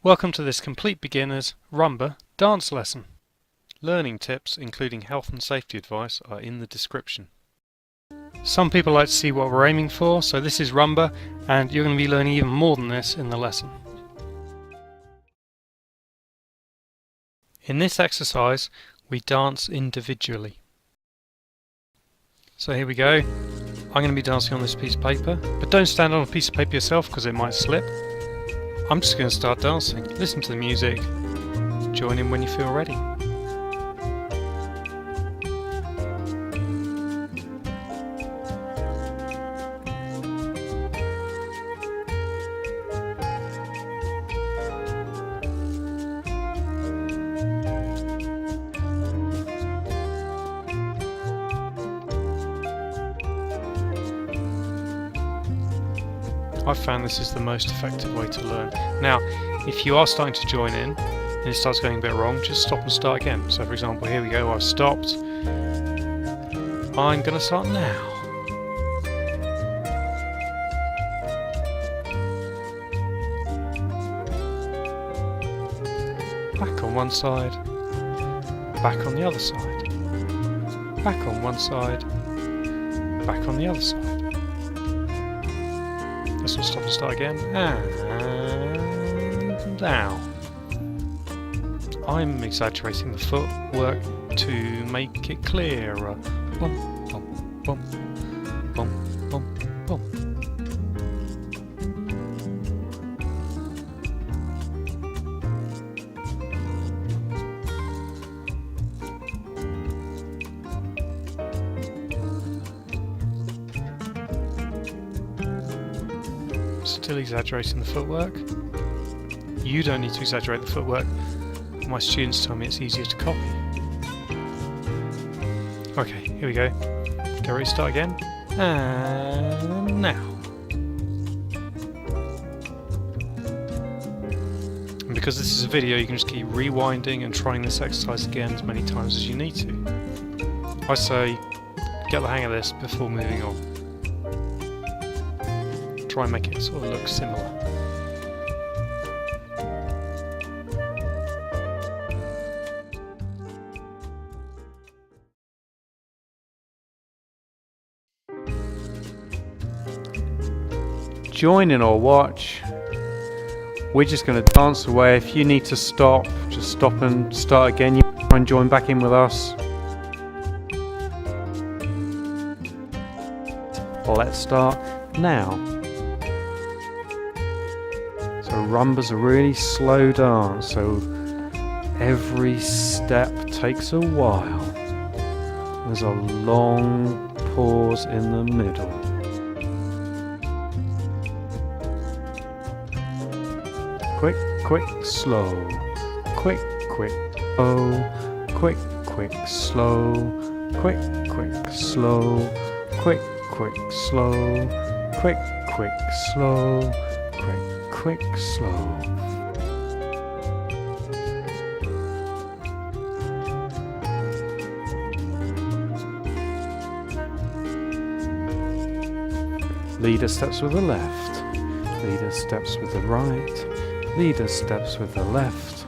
Welcome to this complete beginner's Rumba dance lesson. Learning tips, including health and safety advice, are in the description. Some people like to see what we're aiming for, so this is Rumba, and you're going to be learning even more than this in the lesson. In this exercise, we dance individually. So here we go. I'm going to be dancing on this piece of paper, but don't stand on a piece of paper yourself because it might slip. I'm just going to start dancing. Listen to the music. Join in when you feel ready. I've found this is the most effective way to learn. Now, if you are starting to join in and it starts going a bit wrong, just stop and start again. So for example, here we go, I've stopped. I'm going to start now. Back on one side, back on the other side. Back on one side, back on the other side. Let's stop and start again, and now. I'm exaggerating the footwork to make it clearer. Bum, bum, bum, bum, bum, bum. Still exaggerating the footwork. You don't need to exaggerate the footwork. My students tell me it's easier to copy. Okay, here we go. Get ready to start again. And now. And because this is a video, you can just keep rewinding and trying this exercise again as many times as you need to. I say, get the hang of this before moving on. Try and make it sort of look similar. Join in or watch. We're just going to dance away. If you need to stop, just stop and start again. You try and join back in with us. Let's start now. So Rumba's a really slow dance, so every step takes a while. There's a long pause in the middle. Quick, quick, slow. Quick, quick, slow. Quick, quick, slow. Quick, quick, slow. Quick, quick, slow. Quick, quick, slow. Quick, slow. Leader steps with the left. Leader steps with the right. Leader steps with the left.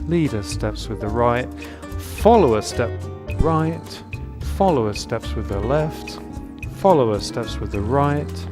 Leader steps with the right. Follower step right. Follower steps with the left. Follower steps with the right.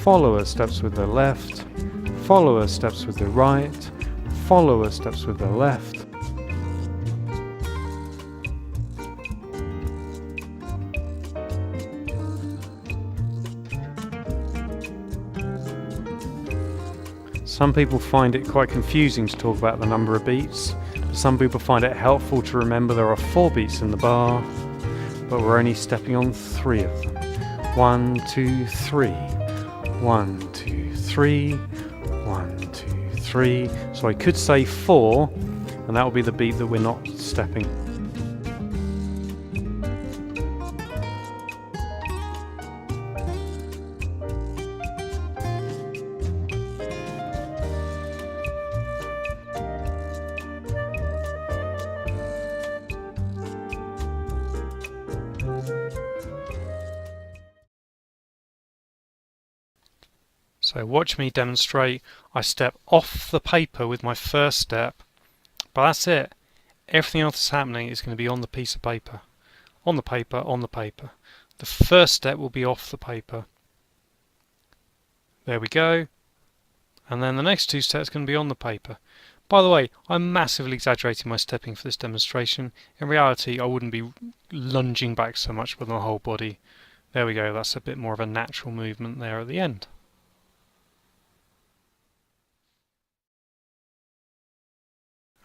Follower steps with the left. Follower steps with the right, follower steps with the left. Some people find it quite confusing to talk about the number of beats, but some people find it helpful to remember there are 4 beats in the bar, but we're only stepping on 3 of them. 1, 2, 3. 1, 2, 3. 1, 2, 3. So I could say 4, and that will be the beat that we're not stepping. So watch me demonstrate. I step off the paper with my first step, but that's it. Everything else that's happening is going to be on the piece of paper. On the paper, on the paper. The first step will be off the paper. There we go. And then the next two steps are going to be on the paper. By the way, I'm massively exaggerating my stepping for this demonstration. In reality, I wouldn't be lunging back so much with my whole body. There we go, that's a bit more of a natural movement there at the end.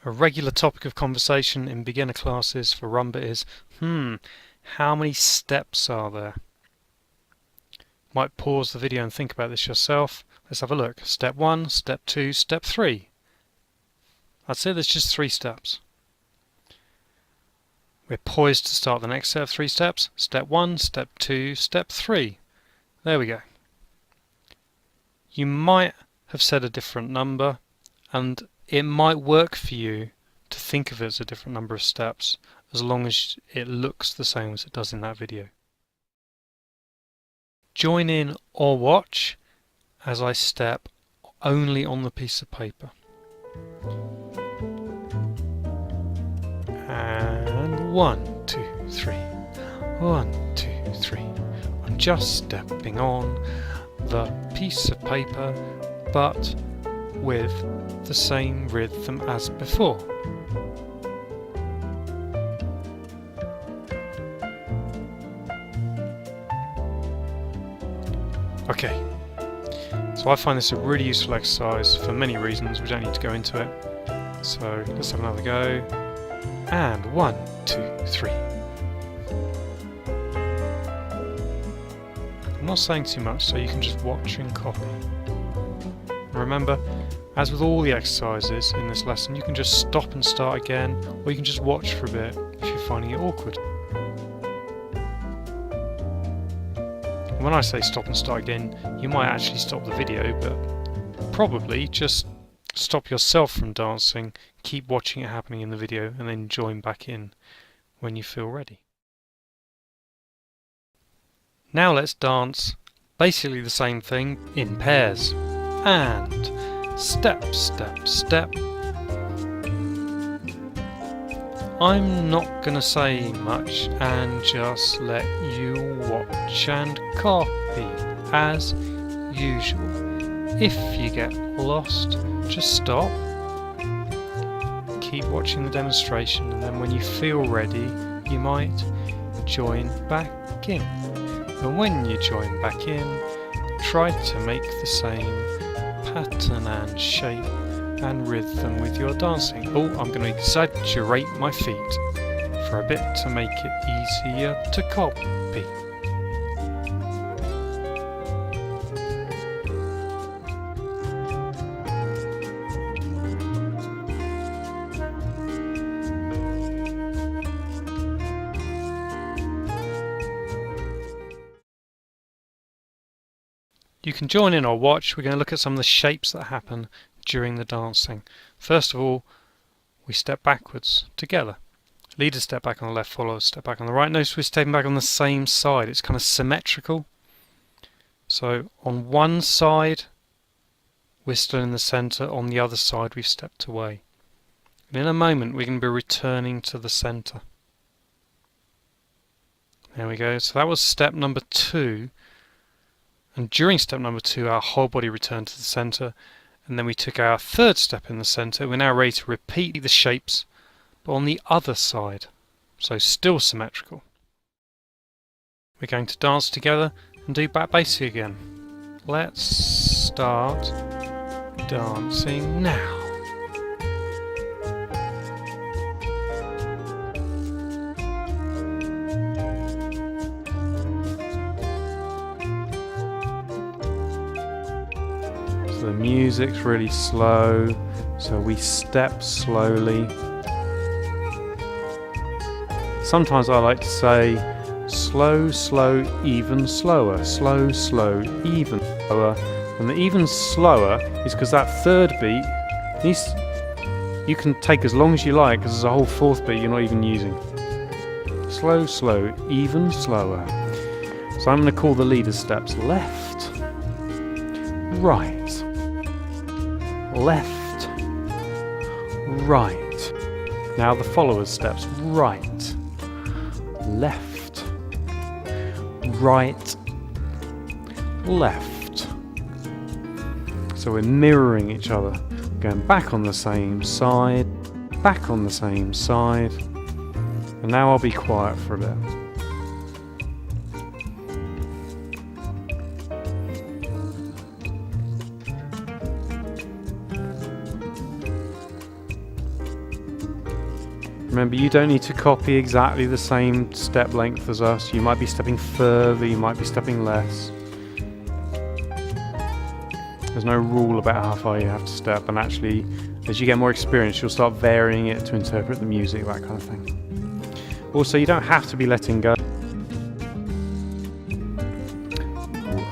A regular topic of conversation in beginner classes for Rumba is, how many steps are there? Might pause the video and think about this yourself. Let's have a look. Step 1, step 2, step 3. That's it, there's just 3 steps. We're poised to start the next set of 3 steps. Step 1, step 2, step 3. There we go. You might have said a different number, and it might work for you to think of it as a different number of steps, as long as it looks the same as it does in that video. Join in or watch as I step only on the piece of paper. And 1, 2, 3. 1, 2, 3. I'm just stepping on the piece of paper, but with the same rhythm as before. Okay, so I find this a really useful exercise for many reasons. We don't need to go into it. So let's have another go. And 1, 2, 3. I'm not saying too much, so you can just watch and copy. Remember, as with all the exercises in this lesson, you can just stop and start again, or you can just watch for a bit if you're finding it awkward. When I say stop and start again, you might actually stop the video, but probably just stop yourself from dancing, keep watching it happening in the video, and then join back in when you feel ready. Now let's dance basically the same thing in pairs. And step, step, step. I'm not going to say much and just let you watch and copy as usual. If you get lost, just stop, keep watching the demonstration, and then when you feel ready, you might join back in. And when you join back in, try to make the same pattern and shape and rhythm with your dancing. Oh, I'm going to exaggerate my feet for a bit to make it easier to copy. You can join in or watch. We're going to look at some of the shapes that happen during the dancing. First of all, we step backwards together. Leader step back on the left, follower step back on the right. Notice we're stepping back on the same side. It's kind of symmetrical. So on one side, we're still in the centre. On the other side, we've stepped away. And in a moment, we're going to be returning to the centre. There we go. So that was step number 2. And during step number 2, our whole body returned to the centre, and then we took our third step in the centre. We're now ready to repeat the shapes, but on the other side, so still symmetrical. We're going to dance together and do back basic again. Let's start dancing now. The music's really slow, so we step slowly. Sometimes I like to say slow, slow, even slower, slow, slow, even slower. And the even slower is because that third beat you can take as long as you like, because there's a whole fourth beat you're not even using. Slow, slow, even slower. So I'm going to call the leader steps left, right, left, right. Now the followers' steps, right, left, right, left. So we're mirroring each other, going back on the same side, back on the same side, and now I'll be quiet for a bit. Remember, you don't need to copy exactly the same step length as us. You might be stepping further, you might be stepping less. There's no rule about how far you have to step, and actually, as you get more experience, you'll start varying it to interpret the music, that kind of thing. Also, you don't have to be letting go.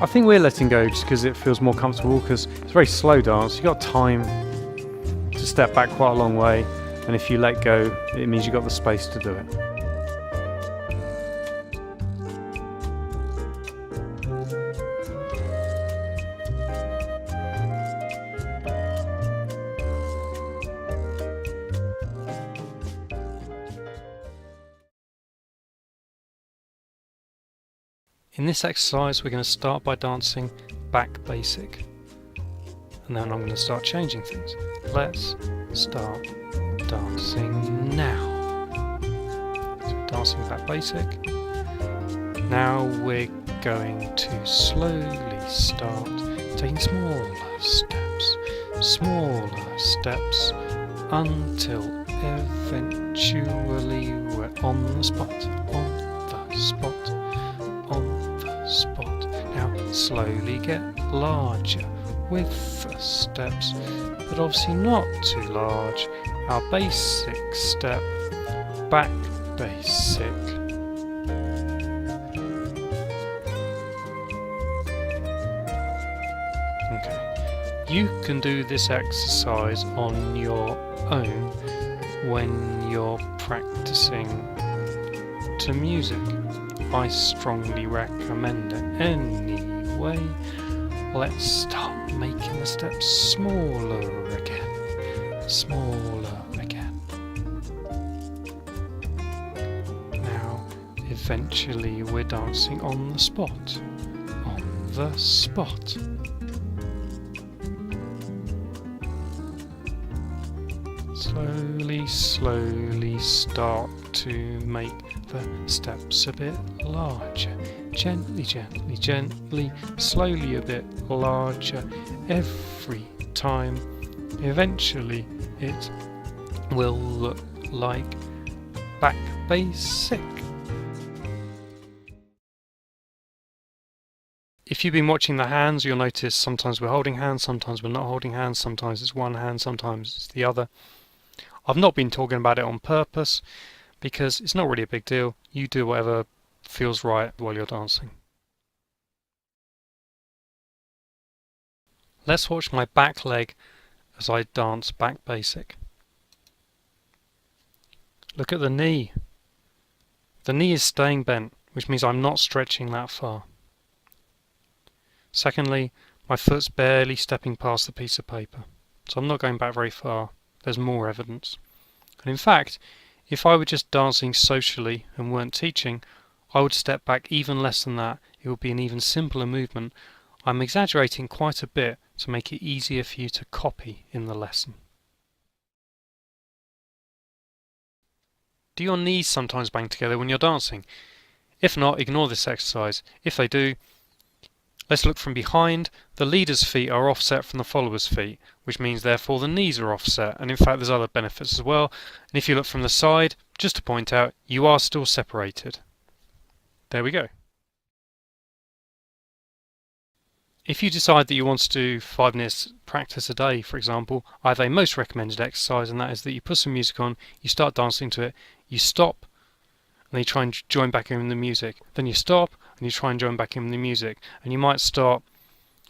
I think we're letting go just because it feels more comfortable, because it's a very slow dance. You've got time to step back quite a long way, and if you let go, it means you've got the space to do it. In this exercise, we're going to start by dancing back basic, and then I'm going to start changing things. Let's start dancing now. So we're dancing back basic. Now we're going to slowly start taking smaller steps until eventually we're on the spot, Now slowly get larger with the steps, but obviously not too large. Our basic step, back basic. Okay, you can do this exercise on your own when you're practicing to music. I strongly recommend it anyway. Let's start making the steps smaller again. Now, eventually we're dancing on the spot. Slowly start to make the steps a bit larger. Gently, slowly a bit larger every time. Eventually it will look like back basic. If you've been watching the hands, you'll notice sometimes we're holding hands, sometimes we're not holding hands, sometimes it's one hand, sometimes it's the other. I've not been talking about it on purpose because it's not really a big deal. You do whatever feels right while you're dancing. Let's watch my back leg as I dance back basic. Look at the knee. The knee is staying bent, which means I'm not stretching that far. Secondly, my foot's barely stepping past the piece of paper, so I'm not going back very far. There's more evidence. And in fact, if I were just dancing socially and weren't teaching, I would step back even less than that. It would be an even simpler movement. I'm exaggerating quite a bit to make it easier for you to copy in the lesson. Do your knees sometimes bang together when you're dancing? If not, ignore this exercise. If they do, let's look from behind. The leader's feet are offset from the follower's feet, which means therefore the knees are offset, and in fact there's other benefits as well. And if you look from the side, just to point out, you are still separated. There we go. If you decide that you want to do 5 minutes practice a day, for example, I have a most recommended exercise, and that is that you put some music on, you start dancing to it, you stop, and then you try and join back in the music. Then you stop, and you try and join back in the music. And you might start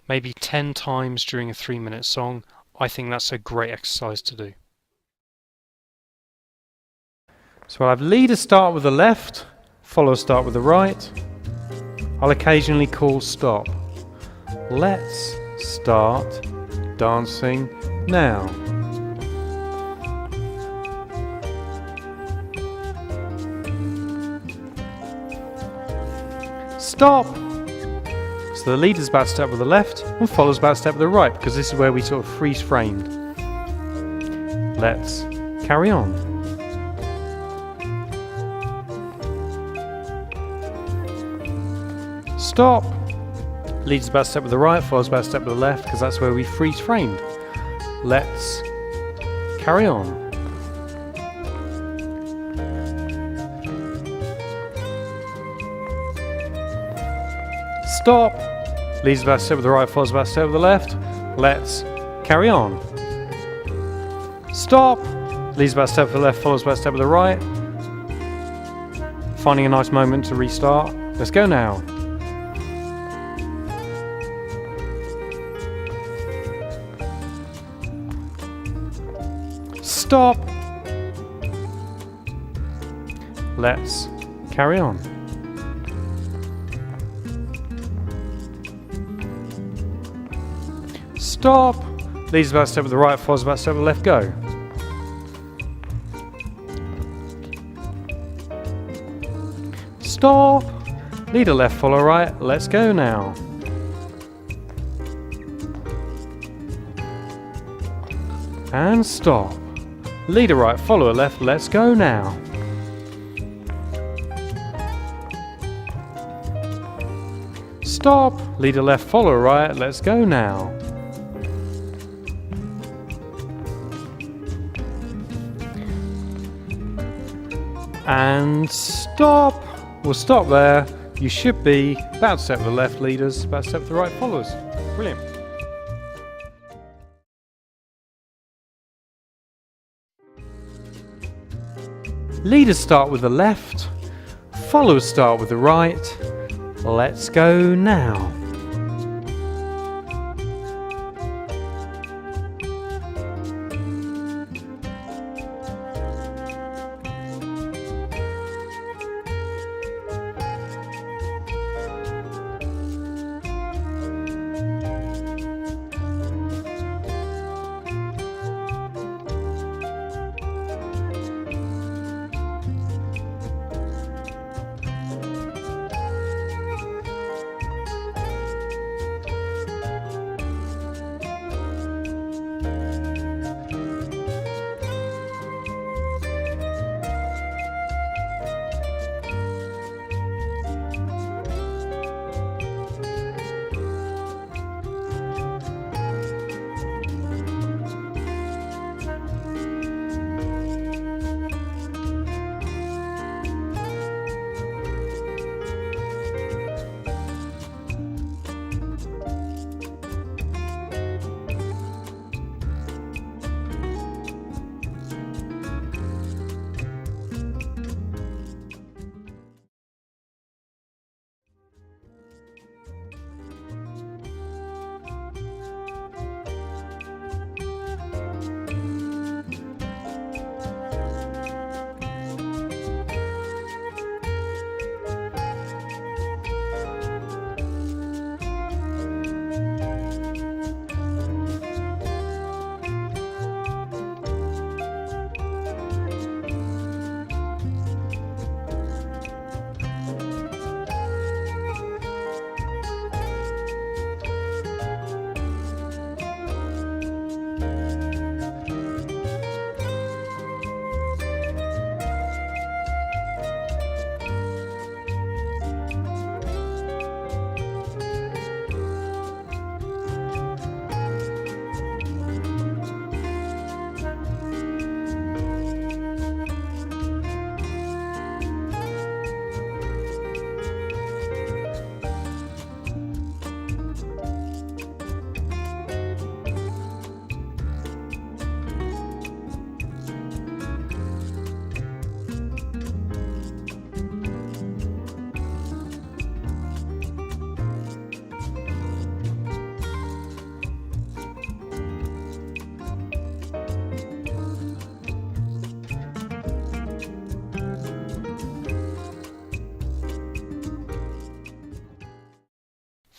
maybe 10 times during a 3-minute song. I think that's a great exercise to do. So I'll have leaders start with the left, followers start with the right. I'll occasionally call stop. Let's Start dancing now. Stop! So the leader's about to step with the left and follows about to step with the right, because this is where we sort of freeze framed. Let's carry on. Stop! Leader's about to step with the right, follows about to step with the left, because that's where we freeze framed. Let's carry on. Stop! Leader's about to step with the right, follows about to step with the left. Let's carry on. Stop! Leader's about to step with the left, follows about to step with the right. Finding a nice moment to restart. Let's go now. Stop! Let's carry on. Stop! Leader's about to step with the right, follows about to step with the left, go. Stop! Leader left, follow right, let's go now. And stop. Leader right, follower left, let's go now. Stop. Leader left, follower right, let's go now. And stop. We'll stop there. You should be about to step with the left leaders, about to step with the right followers. Brilliant. Leaders start with the left, followers start with the right. Let's go now.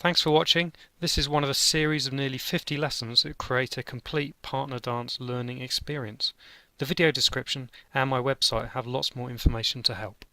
Thanks for watching. This is one of a series of nearly 50 lessons that create a complete partner dance learning experience. The video description and my website have lots more information to help.